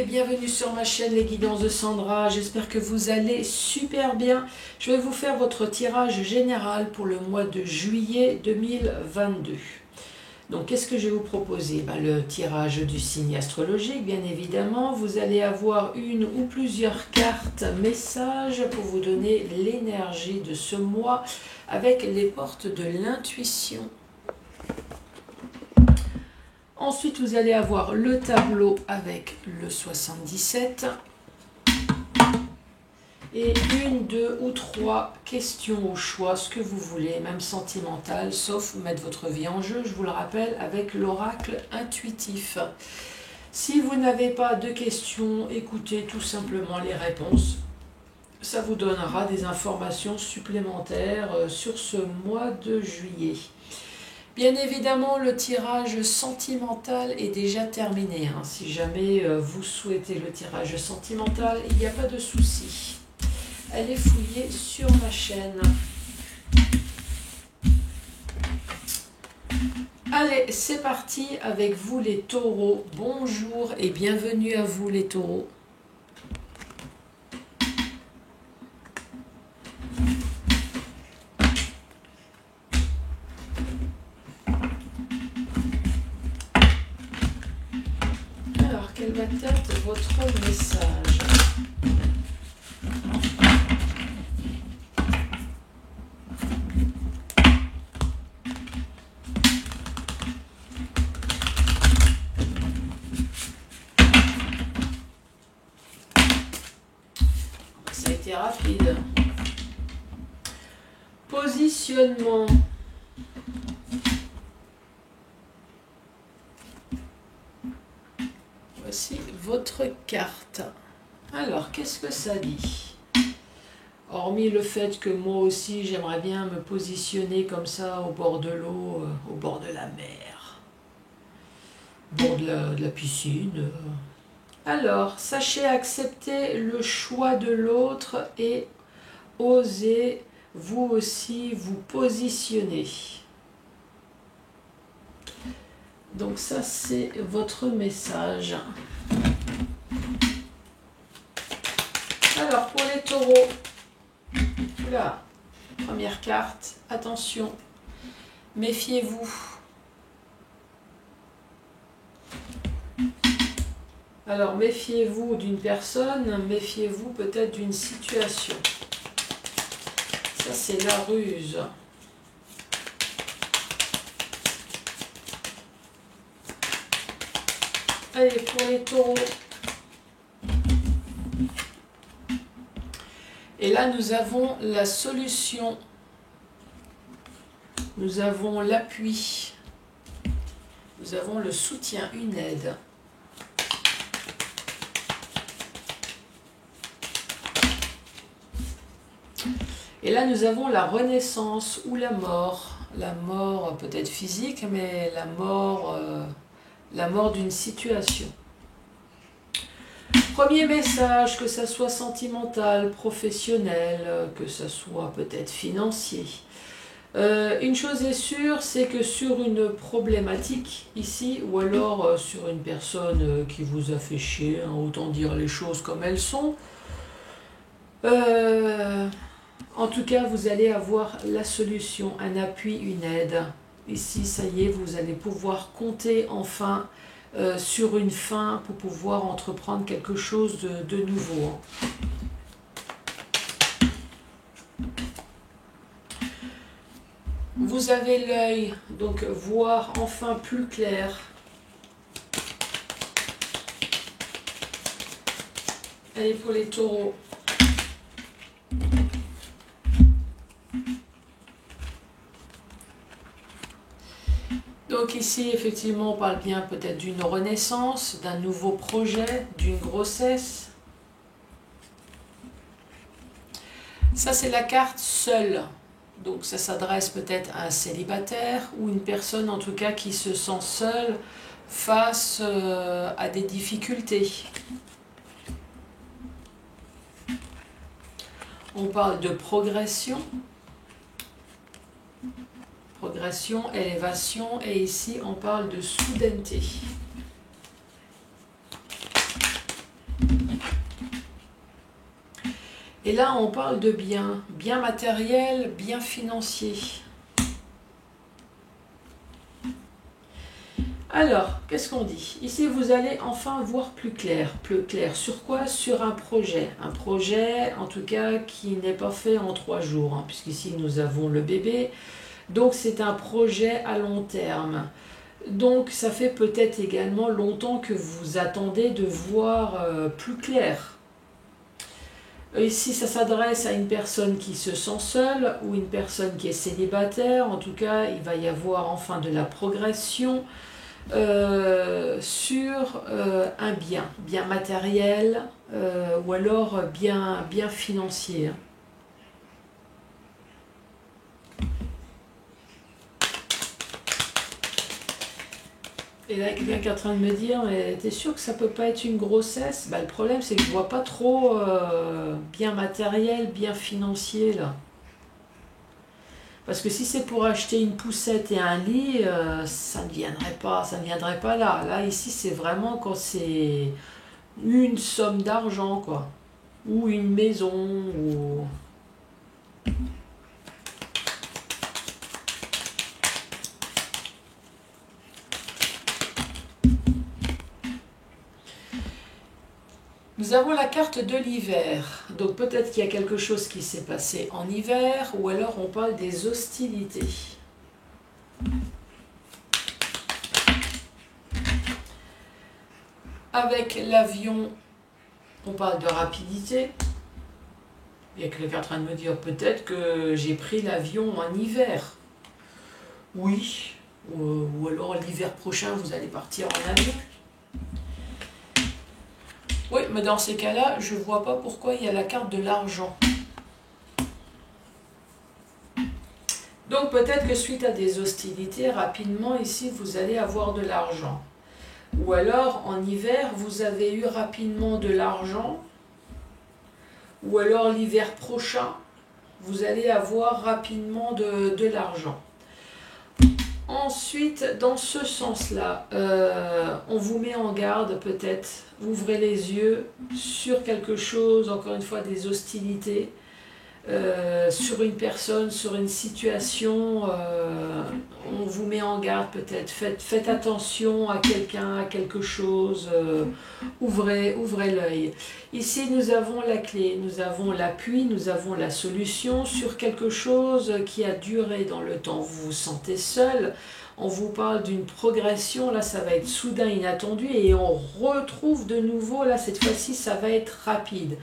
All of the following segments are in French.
et bienvenue sur ma chaîne Les Guidances de Sandra. J'espère que vous allez super bien. Je vais vous faire votre tirage général pour le mois de juillet 2022. Donc qu'est-ce que je vais vous proposer? Le tirage du signe astrologique, bien évidemment. Vous allez avoir une ou plusieurs cartes messages pour vous donner l'énergie de ce mois avec les portes de l'intuition. Ensuite, vous allez avoir le tableau avec le 77 et une, deux ou trois questions au choix, ce que vous voulez, même sentimentales, sauf mettre votre vie en jeu, je vous le rappelle, avec l'oracle intuitif. Si vous n'avez pas de questions, écoutez tout simplement les réponses. Ça vous donnera des informations supplémentaires sur ce mois de juillet. Bien évidemment, le tirage sentimental est déjà terminé. Si jamais vous souhaitez le tirage sentimental, il n'y a pas de souci. Allez fouiller sur ma chaîne. Allez, c'est parti avec vous les taureaux. Bonjour et bienvenue à vous les taureaux. Quel va être votre message? Ça a été rapide. Positionnement. Voici votre carte. Alors, qu'est-ce que ça dit? Hormis le fait que moi aussi, j'aimerais bien me positionner comme ça au bord de l'eau, au bord de la mer, au bord de la piscine. Alors, sachez accepter le choix de l'autre et osez vous aussi vous positionner. Donc ça, c'est votre message. Alors, pour les taureaux, là, première carte, attention, méfiez-vous. Alors, méfiez-vous d'une personne, méfiez-vous peut-être d'une situation. Ça, c'est la ruse. Allez, pour les taureaux. Et là, nous avons la solution. Nous avons l'appui. Nous avons le soutien, une aide. Et là, nous avons la renaissance ou la mort. La mort peut-être physique, mais la mort d'une situation. Premier message, que ça soit sentimental, professionnel, que ça soit peut-être financier. Une chose est sûre, c'est que sur une problématique ici, ou alors sur une personne qui vous a fait chier, autant dire les choses comme elles sont, en tout cas, vous allez avoir la solution, un appui, une aide. Ici, ça y est, vous allez pouvoir compter enfin sur une fin pour pouvoir entreprendre quelque chose de nouveau. Vous avez l'œil, donc voir enfin plus clair. Allez, pour les taureaux. Donc ici, effectivement, on parle bien peut-être d'une renaissance, d'un nouveau projet, d'une grossesse. Ça, c'est la carte seule. Donc ça s'adresse peut-être à un célibataire ou une personne en tout cas qui se sent seule face à des difficultés. On parle de progression. Progression, élévation, et ici on parle de soudaineté. Et là, on parle de bien, bien matériel, bien financier. Alors, qu'est-ce qu'on dit? Ici, vous allez enfin voir plus clair. Plus clair sur quoi? Sur un projet. Un projet, en tout cas, qui n'est pas fait en 3 jours, hein, puisqu'ici, nous avons le bébé. Donc, c'est un projet à long terme. Donc, ça fait peut-être également longtemps que vous attendez de voir plus clair. Ici, ça s'adresse à une personne qui se sent seule ou une personne qui est célibataire. En tout cas, il va y avoir enfin de la progression sur un bien, bien matériel ou alors bien, bien financier. Et là, quelqu'un qui est en train de me dire, mais t'es sûr que ça peut pas être une grossesse? Bah, le problème, c'est que je vois pas trop bien matériel, bien financier là. Parce que si c'est pour acheter une poussette et un lit, ça ne viendrait pas là. Là, ici, c'est vraiment quand c'est une somme d'argent, quoi. Ou une maison, ou... Nous avons la carte de l'hiver. Donc peut-être qu'il y a quelque chose qui s'est passé en hiver, ou alors on parle des hostilités. Avec l'avion, on parle de rapidité. Il y a quelqu'un en train de me dire peut-être que j'ai pris l'avion en hiver. Oui, ou alors l'hiver prochain, vous allez partir en avion. Oui, mais dans ces cas-là, je ne vois pas pourquoi il y a la carte de l'argent. Donc peut-être que suite à des hostilités, rapidement ici, vous allez avoir de l'argent. Ou alors, en hiver, vous avez eu rapidement de l'argent. Ou alors, l'hiver prochain, vous allez avoir rapidement de l'argent. Ensuite, dans ce sens-là, on vous met en garde peut-être, ouvrez les yeux sur quelque chose, encore une fois des hostilités, sur une personne, sur une situation, on vous met en garde peut-être, faites attention à quelqu'un, à quelque chose, ouvrez l'œil. Ici nous avons la clé, nous avons l'appui, nous avons la solution sur quelque chose qui a duré dans le temps. Vous vous sentez seul, on vous parle d'une progression, là ça va être soudain, inattendu, et on retrouve de nouveau, là cette fois-ci ça va être rapide.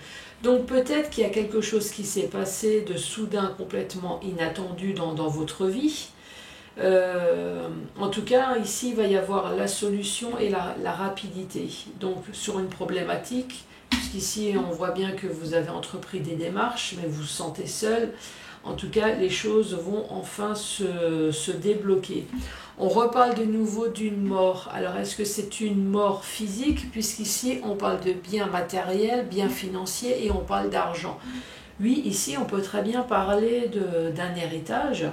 Donc peut-être qu'il y a quelque chose qui s'est passé de soudain complètement inattendu dans votre vie. En tout cas, ici, il va y avoir la solution et la rapidité. Donc sur une problématique, puisqu'ici on voit bien que vous avez entrepris des démarches, mais vous vous sentez seul. En tout cas, les choses vont enfin se débloquer. On reparle de nouveau d'une mort. Alors, est-ce que c'est une mort physique? Puisqu'ici, on parle de biens matériels, biens financiers et on parle d'argent. Oui, ici, on peut très bien parler d'un héritage,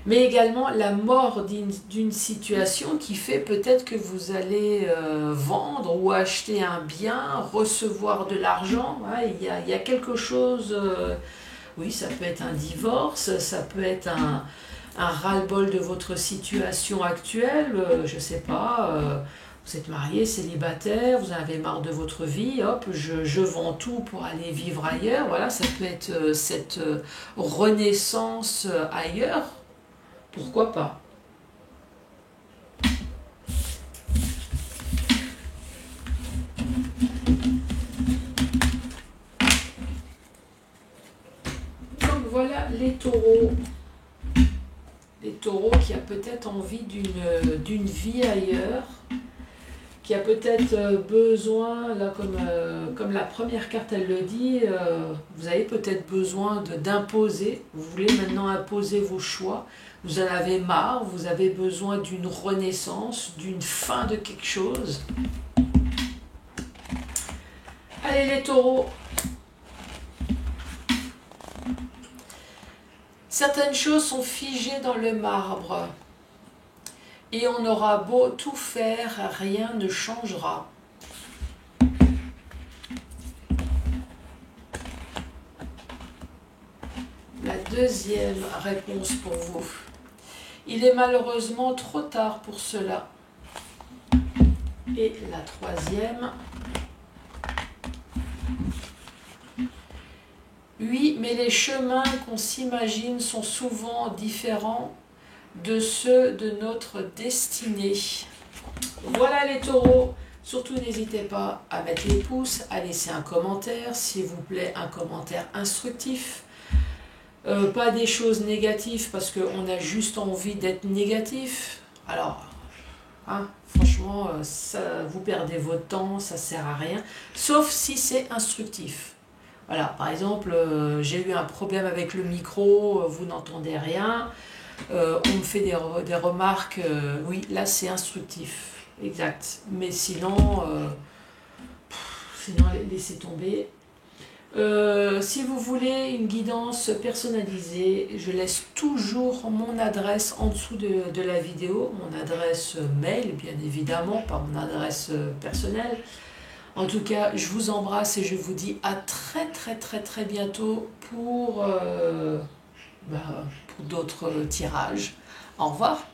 mais également la mort d'une situation qui fait peut-être que vous allez vendre ou acheter un bien, recevoir de l'argent. Ouais, il y a quelque chose... oui, ça peut être un divorce, ça peut être un ras-le-bol de votre situation actuelle, je ne sais pas, vous êtes marié, célibataire, vous en avez marre de votre vie, hop, je vends tout pour aller vivre ailleurs, voilà, ça peut être cette renaissance ailleurs, pourquoi pas. Donc voilà les taureaux. Les taureaux qui a peut-être envie d'une vie ailleurs, qui a peut-être besoin, là comme la première carte elle le dit, vous avez peut-être besoin d'imposer, vous voulez maintenant imposer vos choix, vous en avez marre, vous avez besoin d'une renaissance, d'une fin de quelque chose. Allez les taureaux! Certaines choses sont figées dans le marbre. Et on aura beau tout faire, rien ne changera. deuxième réponse pour vous. Il est malheureusement trop tard pour cela. Et la troisième. Oui, mais les chemins qu'on s'imagine sont souvent différents de ceux de notre destinée. Voilà les taureaux. Surtout n'hésitez pas à mettre les pouces, à laisser un commentaire, s'il vous plaît, un commentaire instructif. Pas des choses négatives parce qu'on a juste envie d'être négatif. Alors, hein, franchement, ça, vous perdez votre temps, ça sert à rien. Sauf si c'est instructif. Voilà, par exemple, j'ai eu un problème avec le micro, vous n'entendez rien. On me fait des remarques, oui, là c'est instructif, exact. Mais sinon, laissez tomber. Si vous voulez une guidance personnalisée, je laisse toujours mon adresse en dessous de la vidéo, mon adresse mail bien évidemment, pas mon adresse personnelle. En tout cas, je vous embrasse et je vous dis à très bientôt pour d'autres tirages. Au revoir.